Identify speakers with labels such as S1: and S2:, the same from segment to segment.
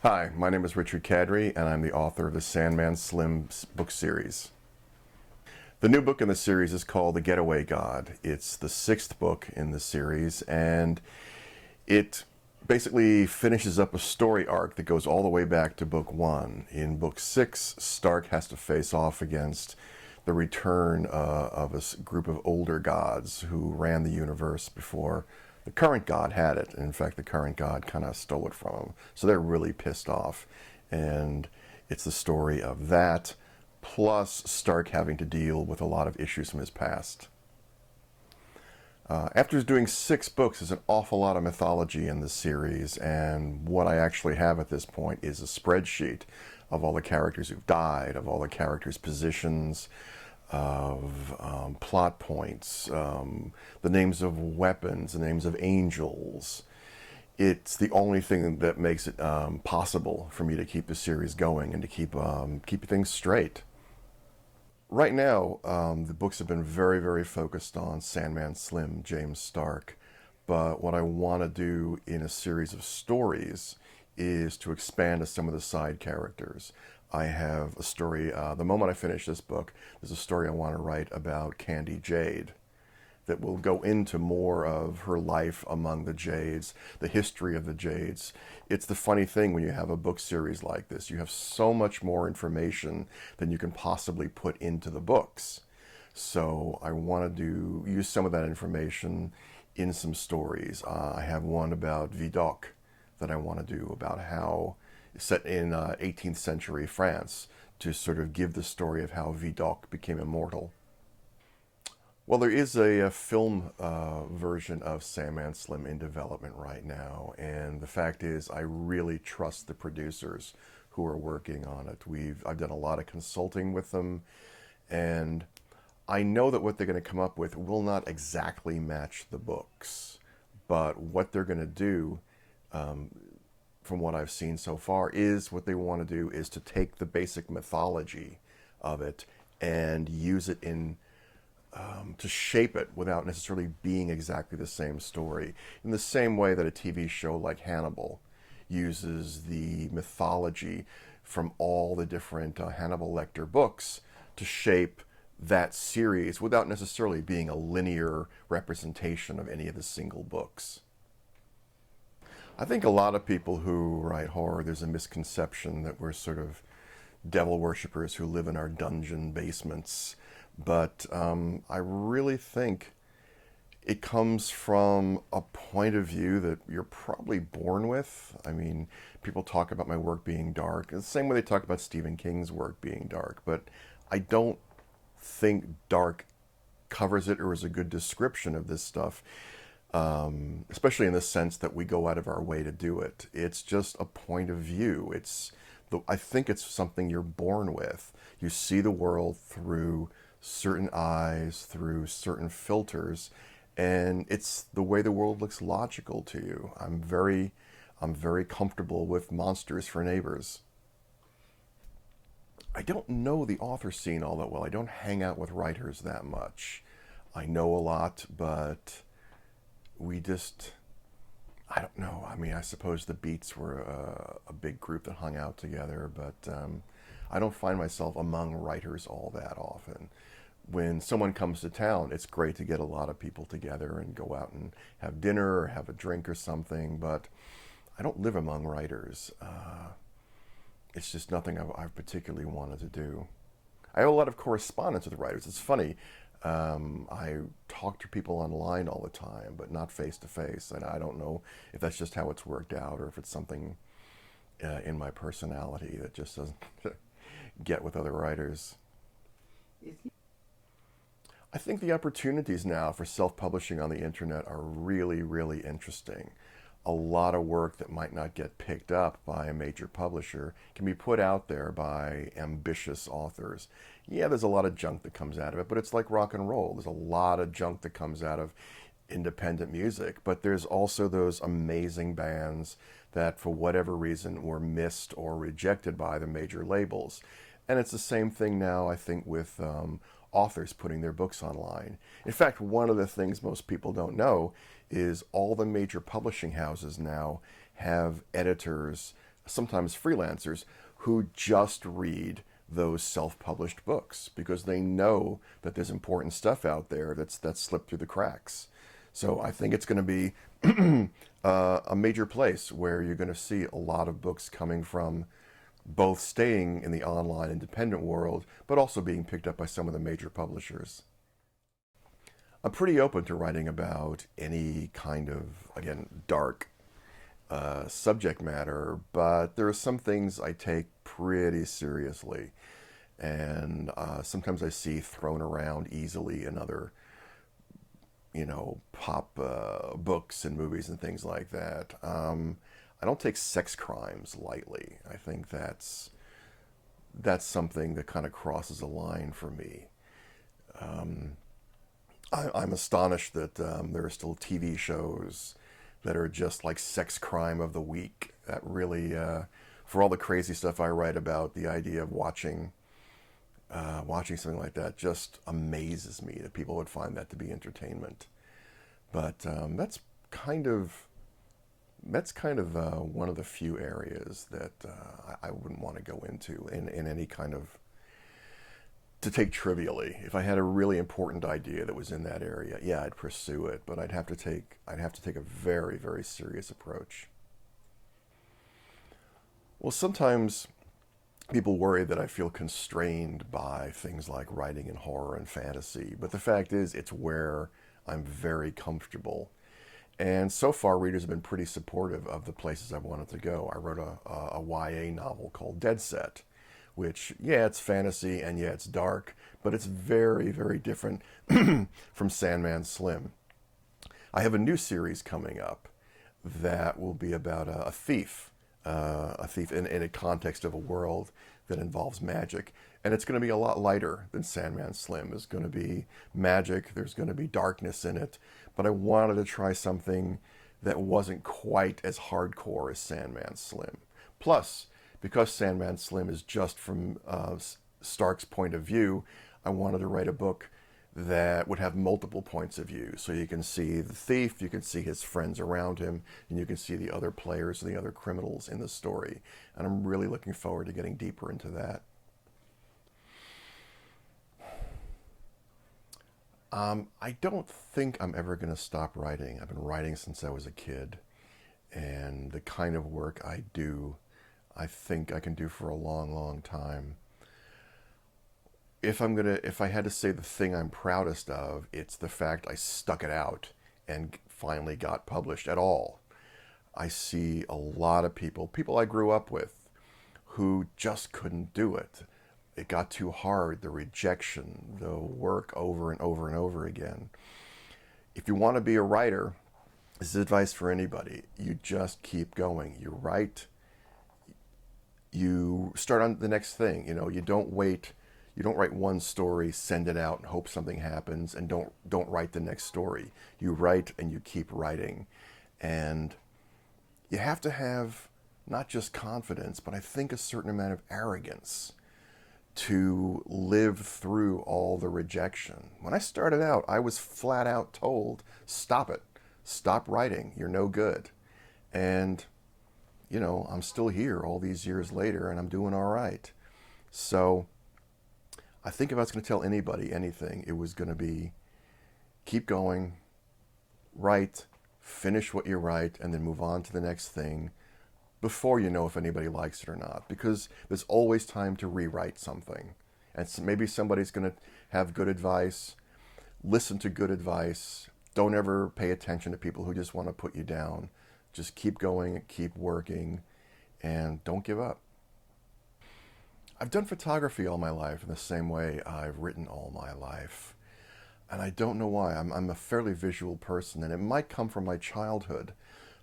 S1: Hi, my name is Richard Kadrey, and I'm the author of the Sandman Slim book series. The new book in the series is called The Getaway God. It's the sixth book in the series, and it basically finishes up a story arc that goes all the way back to book one. In book six, Stark has to face off against the return of a group of older gods who ran the universe before the current god had it. In fact, the current god kind of stole it from him. So they're really pissed off. And it's the story of that, plus Stark having to deal with a lot of issues from his past. After doing 6 books, there's an awful lot of mythology in the series, and what I actually have at this point is a spreadsheet of all the characters who've died, of all the characters' positions, of plot points, the names of weapons, the names of angels. It's the only thing that makes it possible for me to keep the series going and to keep things straight. Right now, the books have been very, very focused on Sandman Slim, James Stark. But what I want to do in a series of stories is to expand to some of the side characters. I have a story, the moment I finish this book, there's a story I want to write about Candy Jade that will go into more of her life among the Jades, the history of the Jades. It's the funny thing when you have a book series like this. You have so much more information than you can possibly put into the books. So I want to use some of that information in some stories. I have one about Vidocq that I want to do about how, set in 18th century France, to sort of give the story of how Vidocq became immortal. Well, there is a film version of Sandman Slim in development right now, and the fact is I really trust the producers who are working on it. I've done a lot of consulting with them, and I know that what they're going to come up with will not exactly match the books, but what they're going to do, from what I've seen so far, is what they want to do is to take the basic mythology of it and use it to shape it without necessarily being exactly the same story. In the same way that a TV show like Hannibal uses the mythology from all the different Hannibal Lecter books to shape that series without necessarily being a linear representation of any of the single books. I think a lot of people who write horror, there's a misconception that we're sort of devil worshippers who live in our dungeon basements. But I really think it comes from a point of view that you're probably born with. I mean, people talk about my work being dark. It's the same way they talk about Stephen King's work being dark. But I don't think dark covers it or is a good description of this stuff, especially in the sense that we go out of our way to do it. It's just a point of view. I think it's something you're born with. You see the world through certain eyes, through certain filters, and it's the way the world looks logical to you. I'm very comfortable with monsters for neighbors. I don't know the author scene all that well. I don't hang out with writers that much. I know a lot, but I don't know. I mean, I suppose the Beats were a big group that hung out together, but I don't find myself among writers all that often. When someone comes to town, it's great to get a lot of people together and go out and have dinner or have a drink or something, but I don't live among writers. It's just nothing I've particularly wanted to do. I have a lot of correspondence with writers. It's funny. I talk to people online all the time, but not face to face, and I don't know if that's just how it's worked out or if it's something in my personality that just doesn't get with other writers. I think the opportunities now for self-publishing on the internet are really, really interesting. A lot of work that might not get picked up by a major publisher can be put out there by ambitious authors. Yeah, there's a lot of junk that comes out of it, but it's like rock and roll. There's a lot of junk that comes out of independent music, but there's also those amazing bands that for whatever reason were missed or rejected by the major labels. And it's the same thing now, I think, with authors putting their books online. In fact, one of the things most people don't know is all the major publishing houses now have editors sometimes freelancers, who just read those self-published books because they know that there's important stuff out there that's slipped through the cracks. So I think it's going to be a major place where you're going to see a lot of books coming from both staying in the online independent world, but also being picked up by some of the major publishers. I'm pretty open to writing about any kind of, again, dark subject matter, but there are some things I take pretty seriously, and sometimes I see thrown around easily in other, pop books and movies and things like that. I don't take sex crimes lightly. I think that's something that kind of crosses a line for me. I'm astonished that there are still TV shows that are just like sex crime of the week. That really, for all the crazy stuff I write about, the idea of watching something like that just amazes me that people would find that to be entertainment. But that's kind of one of the few areas that I wouldn't want to go into in any kind of, to take trivially. If I had a really important idea that was in that area, yeah, I'd pursue it, but I'd have to take a very, very serious approach. Well, sometimes people worry that I feel constrained by things like writing in horror and fantasy, but the fact is it's where I'm very comfortable. And so far, readers have been pretty supportive of the places I've wanted to go. I wrote a YA novel called Dead Set, which, yeah, it's fantasy and yeah, it's dark, but it's very, very different from Sandman Slim. I have a new series coming up that will be about a thief in a context of a world that involves magic. And it's going to be a lot lighter than Sandman Slim. There's going to be magic, there's going to be darkness in it, but I wanted to try something that wasn't quite as hardcore as Sandman Slim. Plus, because Sandman Slim is just from Stark's point of view, I wanted to write a book that would have multiple points of view. So you can see the thief, you can see his friends around him, and you can see the other players and the other criminals in the story. And I'm really looking forward to getting deeper into that. I don't think I'm ever going to stop writing. I've been writing since I was a kid, and the kind of work I do, I think I can do for a long, long time. If I had to say the thing I'm proudest of, it's the fact I stuck it out and finally got published at all. I see a lot of people I grew up with, who just couldn't do it. It got too hard, the rejection, the work over and over and over again. If you want to be a writer, this is advice for anybody. You just keep going. You write, you start on the next thing. You don't wait. You don't write one story, send it out, and hope something happens, and don't write the next story. You write and you keep writing. And you have to have not just confidence, but I think a certain amount of arrogance to live through all the rejection. When I started out, I was flat out told, stop it. Stop writing. You're no good. And, I'm still here all these years later, and I'm doing all right. So I think if I was going to tell anybody anything, it was going to be keep going, write, finish what you write, and then move on to the next thing before you know if anybody likes it or not. Because there's always time to rewrite something. And so maybe somebody's going to have good advice. Listen to good advice. Don't ever pay attention to people who just want to put you down. Just keep going, keep working, and don't give up. I've done photography all my life in the same way I've written all my life. And I don't know why. I'm a fairly visual person, and it might come from my childhood,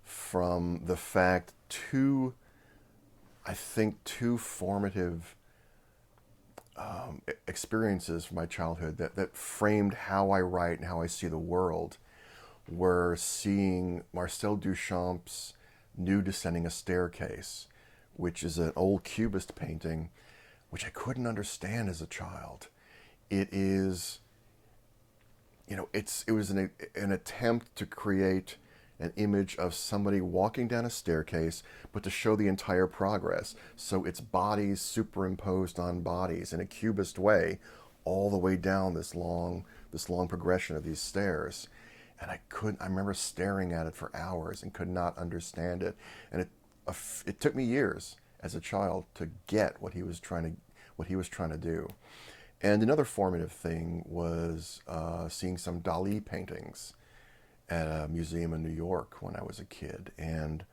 S1: from the fact two formative experiences from my childhood that framed how I write and how I see the world were seeing Marcel Duchamp's Nude Descending a Staircase, which is an old Cubist painting which I couldn't understand as a child. It is, it was an attempt to create an image of somebody walking down a staircase, but to show the entire progress. So it's bodies superimposed on bodies in a cubist way, all the way down this long progression of these stairs. And I remember staring at it for hours and could not understand it. And it took me years as a child to get what he was trying to do. And another formative thing was seeing some Dali paintings at a museum in New York when I was a kid. And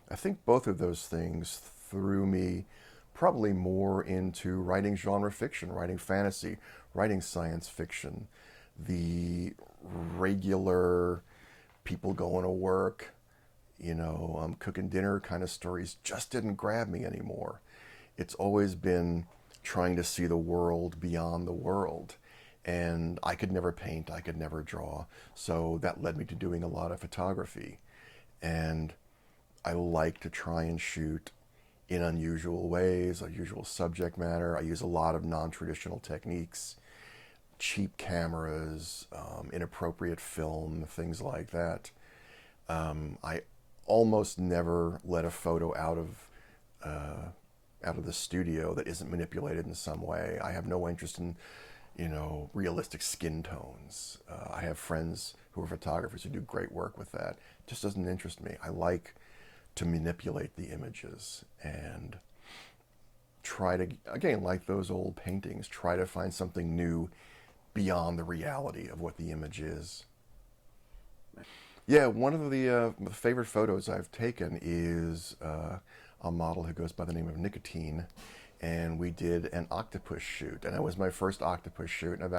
S1: I think both of those things threw me probably more into writing genre fiction, writing fantasy, writing science fiction. The regular people going to work, cooking dinner kind of stories just didn't grab me anymore. It's always been trying to see the world beyond the world. And I could never paint, I could never draw. So that led me to doing a lot of photography. And I like to try and shoot in unusual ways, unusual subject matter. I use a lot of non-traditional techniques, cheap cameras, inappropriate film, things like that. I almost never let a photo out of the studio that isn't manipulated in some way. I have no interest in realistic skin tones. I have friends who are photographers who do great work with that. It just doesn't interest me. I like to manipulate the images and try to, again, like those old paintings, try to find something new beyond the reality of what the image is. Yeah, one of the favorite photos I've taken is a model who goes by the name of Nicotine, and we did an octopus shoot, and that was my first octopus shoot. And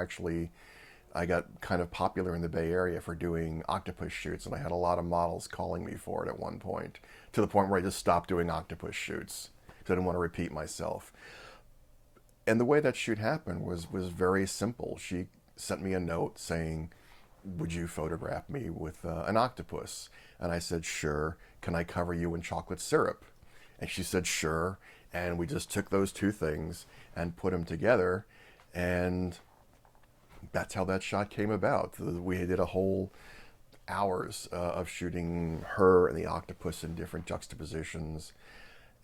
S1: I got kind of popular in the Bay Area for doing octopus shoots, and I had a lot of models calling me for it at one point, to the point where I just stopped doing octopus shoots because I didn't want to repeat myself. And the way that shoot happened was very simple. She sent me a note saying, "Would you photograph me with an octopus?" And I said, "Sure. Can I cover you in chocolate syrup?" And she said, "Sure." And we just took those two things and put them together, and that's how that shot came about. We did a whole hours of shooting her and the octopus in different juxtapositions.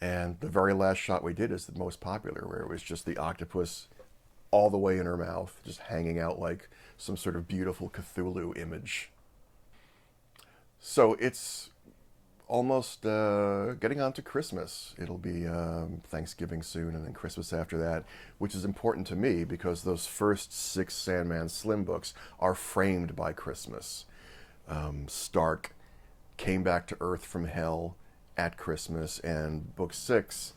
S1: And the very last shot we did is the most popular, where it was just the octopus all the way in her mouth, just hanging out like some sort of beautiful Cthulhu image. So it's almost getting on to Christmas. It'll be Thanksgiving soon, and then Christmas after that, which is important to me because those first 6 Sandman Slim books are framed by Christmas. Stark came back to Earth from hell at Christmas, and book 6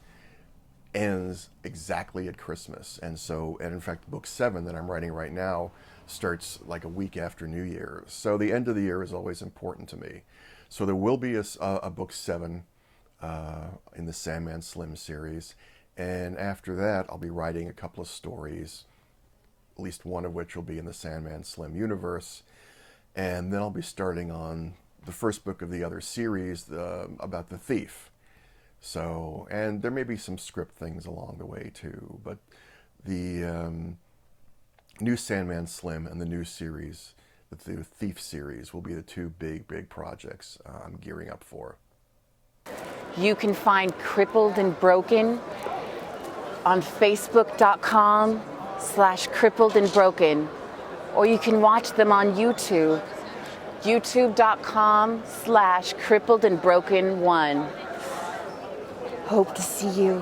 S1: ends exactly at Christmas. And in fact, book 7 that I'm writing right now starts like a week after New Year. So the end of the year is always important to me. So there will be a book 7 in the Sandman Slim series. And after that, I'll be writing a couple of stories, at least one of which will be in the Sandman Slim universe. And then I'll be starting on the first book of the other series about the thief. So, and there may be some script things along the way too, but the new Sandman Slim and the new series, the Thief series, will be the two big projects I'm gearing up for.
S2: You can find Crippled and Broken on Facebook.com/Crippled and Broken, or you can watch them on YouTube, YouTube.com/Crippled and Broken 1. Hope to see you.